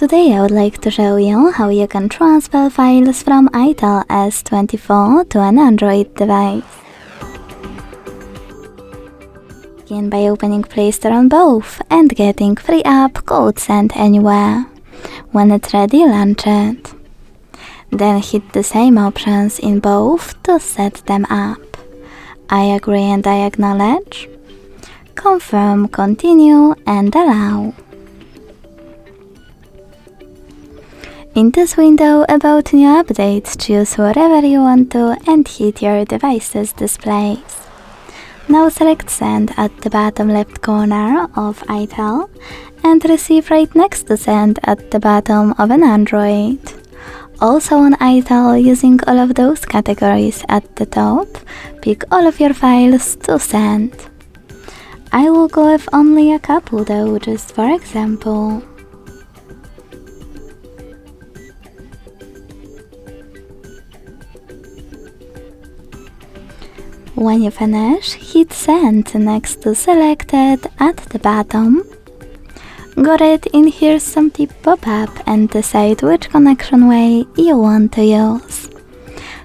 Today I would like to show you how you can transfer files from Itel S24 to an Android device. Begin by opening Play Store on both and getting free app called Send Anywhere. When it's ready, launch it. Then hit the same options in both to set them up. I agree and I acknowledge. Confirm, continue and allow. In this window about new updates, choose wherever you want to and hit your device's displays. Now select Send at the bottom left corner of Itel and Receive right next to Send at the bottom of an Android. Also on Itel, using all of those categories at the top, pick all of your files to send. I will go with only a couple though, just for example. When you finish, hit Send next to Selected at the bottom. Got it? In here's some tip pop-up and decide which connection way you want to use.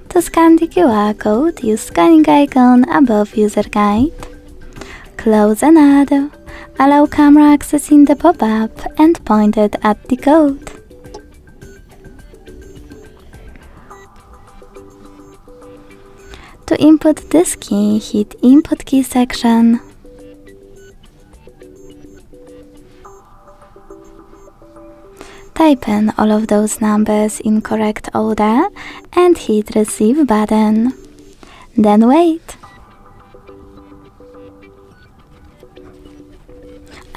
To scan the QR code, use scanning icon above user guide. Close and add. Allow camera access in the pop-up and point it at the code. To input this key, hit Input Key section. Type in all of those numbers in correct order and hit Receive button. Then wait.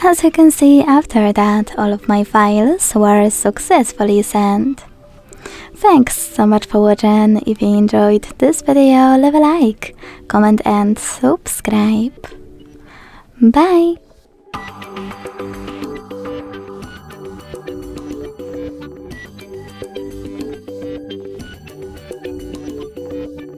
As you can see, after that, all of my files were successfully sent. Thanks so much for watching. If you enjoyed this video, leave a like, comment and subscribe. Bye!